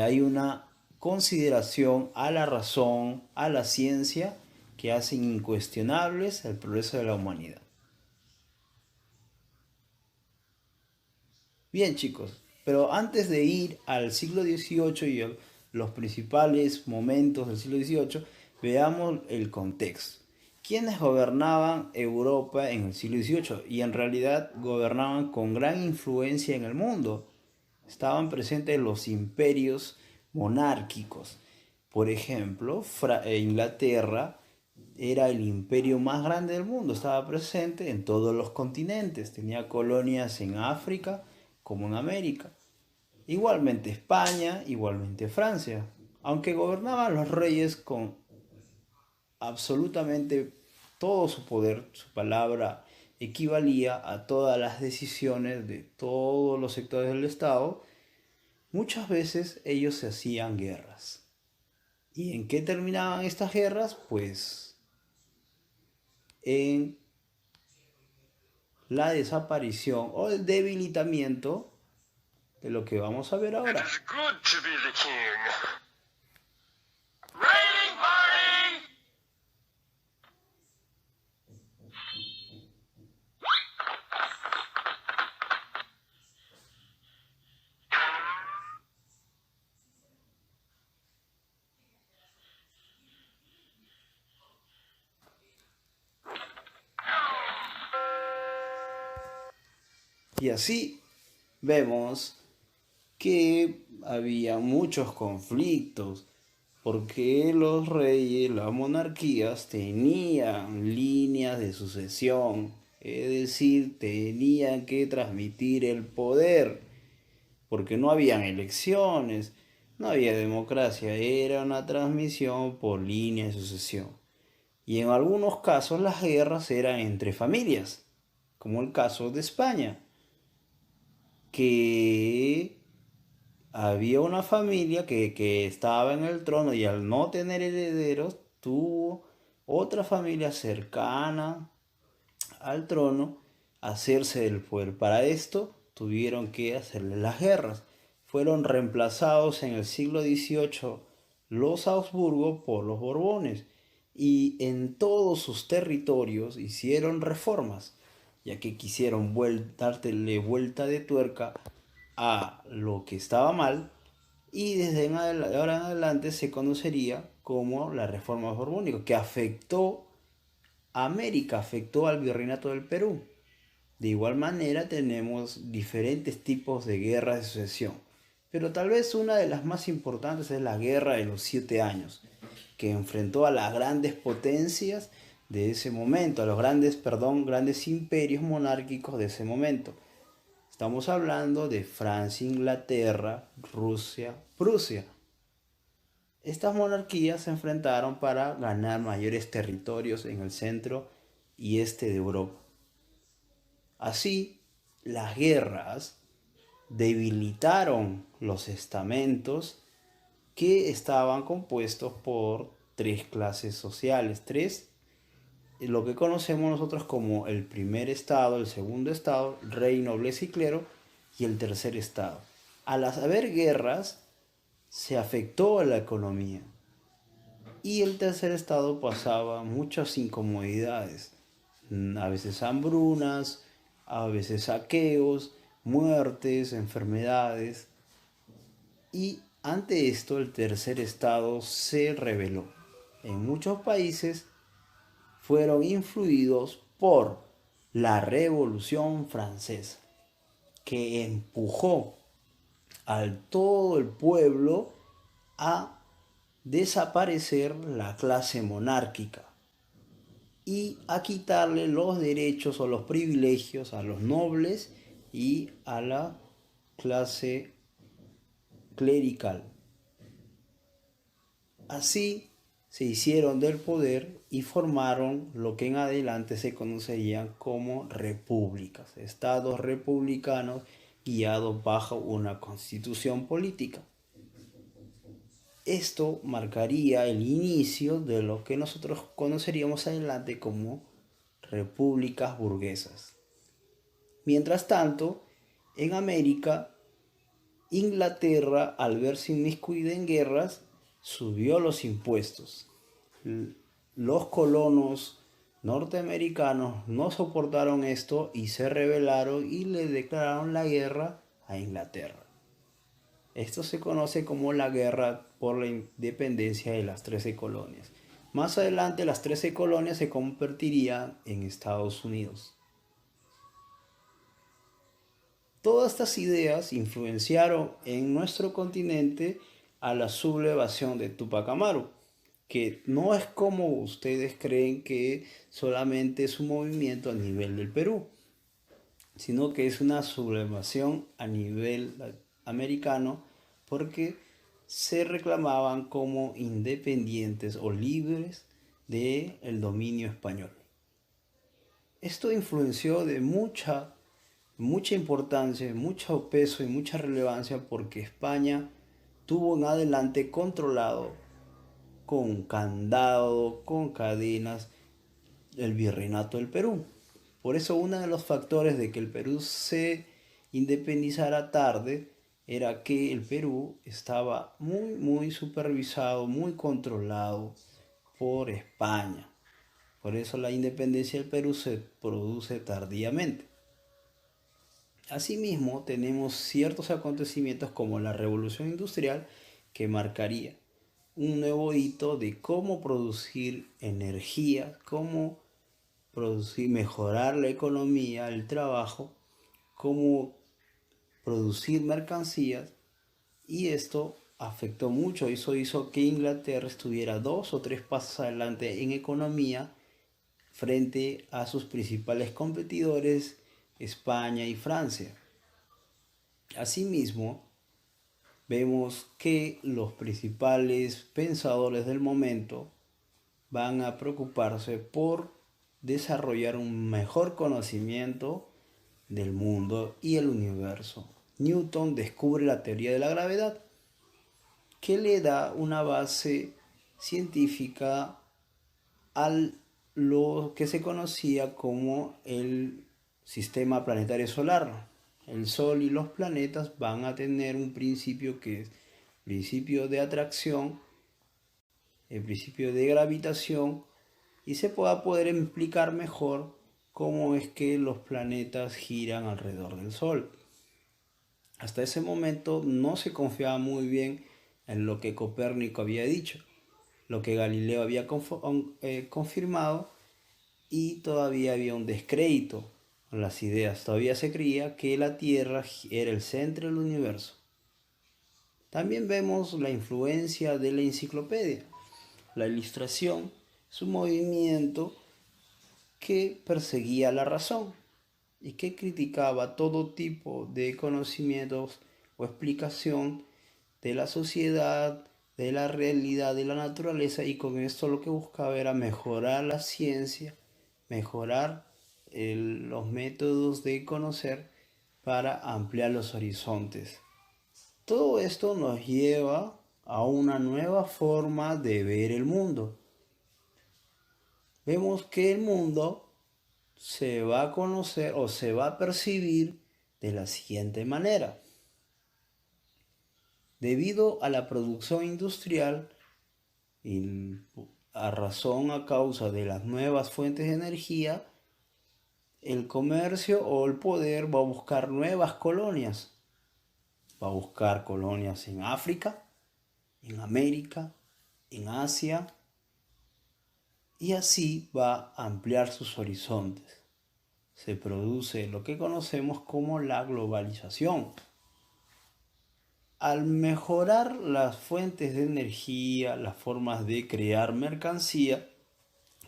hay una consideración a la razón, a la ciencia, que hacen incuestionables el progreso de la humanidad. Bien, chicos, pero antes de ir al siglo XVIII y los principales momentos del siglo XVIII, veamos el contexto. ¿Quiénes gobernaban Europa en el siglo XVIII? Y en realidad gobernaban con gran influencia en el mundo. Estaban presentes los imperios monárquicos. Por ejemplo, Inglaterra era el imperio más grande del mundo, estaba presente en todos los continentes, tenía colonias en África como en América. Igualmente España, igualmente Francia, aunque gobernaban los reyes con absolutamente todo su poder, su palabra equivalía a todas las decisiones de todos los sectores del Estado, muchas veces ellos se hacían guerras. ¿Y en qué terminaban estas guerras? Pues en la desaparición o el debilitamiento de lo que vamos a ver ahora. It is good to be the king. Raiding party! Y así vemos que había muchos conflictos, porque los reyes, las monarquías tenían líneas de sucesión, es decir, tenían que transmitir el poder, porque no habían elecciones, no había democracia, era una transmisión por línea de sucesión. Y en algunos casos las guerras eran entre familias, como el caso de España, que había una familia que estaba en el trono y al no tener herederos tuvo otra familia cercana al trono hacerse del poder. Para esto tuvieron que hacerle las guerras. Fueron reemplazados en el siglo XVIII los Habsburgo por los Borbones y en todos sus territorios hicieron reformas, ya que quisieron darle vuelta de tuerca a lo que estaba mal, y desde ahora en adelante se conocería como la reforma borbónica, que afectó a América, afectó al virreinato del Perú. De igual manera tenemos diferentes tipos de guerras de sucesión, pero tal vez una de las más importantes es la Guerra de los 7 Años, que enfrentó a las grandes potencias de ese momento, a los grandes imperios monárquicos de ese momento. Estamos hablando de Francia, Inglaterra, Rusia, Prusia. Estas monarquías se enfrentaron para ganar mayores territorios en el centro y este de Europa. Así, las guerras debilitaron los estamentos que estaban compuestos por tres clases sociales, lo que conocemos nosotros como el primer estado, el segundo estado, rey, nobleza y clero, y el tercer estado. Al haber guerras, se afectó a la economía y el tercer estado pasaba muchas incomodidades, a veces hambrunas, a veces saqueos, muertes, enfermedades, y ante esto el tercer estado se rebeló. En muchos países fueron influidos por la Revolución Francesa, que empujó a todo el pueblo a desaparecer la clase monárquica y a quitarle los derechos o los privilegios a los nobles y a la clase clerical. Así se hicieron del poder y formaron lo que en adelante se conocerían como repúblicas, estados republicanos guiados bajo una constitución política. Esto marcaría el inicio de lo que nosotros conoceríamos adelante como repúblicas burguesas. Mientras tanto, en América Inglaterra, al verse inmiscuida en guerras, subió los impuestos. Los colonos norteamericanos no soportaron esto y se rebelaron y le declararon la guerra a Inglaterra. Esto se conoce como la guerra por la independencia de las 13 colonias. Más adelante las 13 colonias se convertirían en Estados Unidos. Todas estas ideas influenciaron en nuestro continente a la sublevación de Tupac Amaru, que no es como ustedes creen que solamente es un movimiento a nivel del Perú, sino que es una sublevación a nivel americano porque se reclamaban como independientes o libres del dominio español. Esto influenció de mucha importancia, mucho peso y mucha relevancia porque España tuvo en adelante controlado con candado, con cadenas, el virreinato del Perú. Por eso uno de los factores de que el Perú se independizara tarde era que el Perú estaba muy supervisado, muy controlado por España. Por eso la independencia del Perú se produce tardíamente. Asimismo, tenemos ciertos acontecimientos como la Revolución Industrial que marcaría un nuevo hito de cómo producir energía, cómo producir, mejorar la economía, el trabajo, cómo producir mercancías, y esto afectó mucho. Eso hizo que Inglaterra estuviera 2 o 3 pasos adelante en economía frente a sus principales competidores, España y Francia. Asimismo, vemos que los principales pensadores del momento van a preocuparse por desarrollar un mejor conocimiento del mundo y el universo. Newton descubre la teoría de la gravedad, que le da una base científica a lo que se conocía como el sistema planetario solar. El Sol y los planetas van a tener un principio que es principio de atracción, el principio de gravitación, y se pueda poder explicar mejor cómo es que los planetas giran alrededor del Sol. Hasta ese momento no se confiaba muy bien en lo que Copérnico había dicho, lo que Galileo había confirmado, y todavía había un descrédito con las ideas. Todavía se creía que la Tierra era el centro del universo. También vemos la influencia de la enciclopedia. La ilustración es un movimiento que perseguía la razón y que criticaba todo tipo de conocimientos o explicación de la sociedad, de la realidad, de la naturaleza, y con esto lo que buscaba era mejorar la ciencia, mejorar los métodos de conocer para ampliar los horizontes. Todo esto nos lleva a una nueva forma de ver el mundo. Vemos que el mundo se va a conocer o se va a percibir de la siguiente manera. Debido a la producción industrial y a causa de las nuevas fuentes de energía, el comercio o el poder va a buscar nuevas colonias. Va a buscar colonias en África, en América, en Asia, y así va a ampliar sus horizontes. Se produce lo que conocemos como la globalización. Al mejorar las fuentes de energía, las formas de crear mercancía,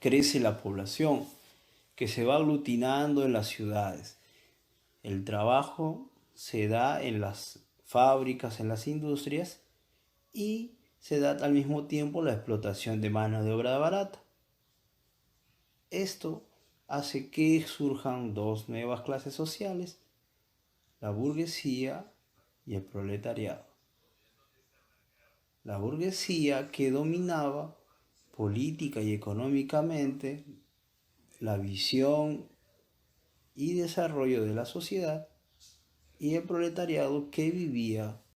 crece la población, que se va aglutinando en las ciudades. El trabajo se da en las fábricas, en las industrias, y se da al mismo tiempo la explotación de mano de obra barata. Esto hace que surjan 2 nuevas clases sociales, la burguesía y el proletariado. La burguesía, que dominaba política y económicamente la visión y desarrollo de la sociedad, y el proletariado, que vivía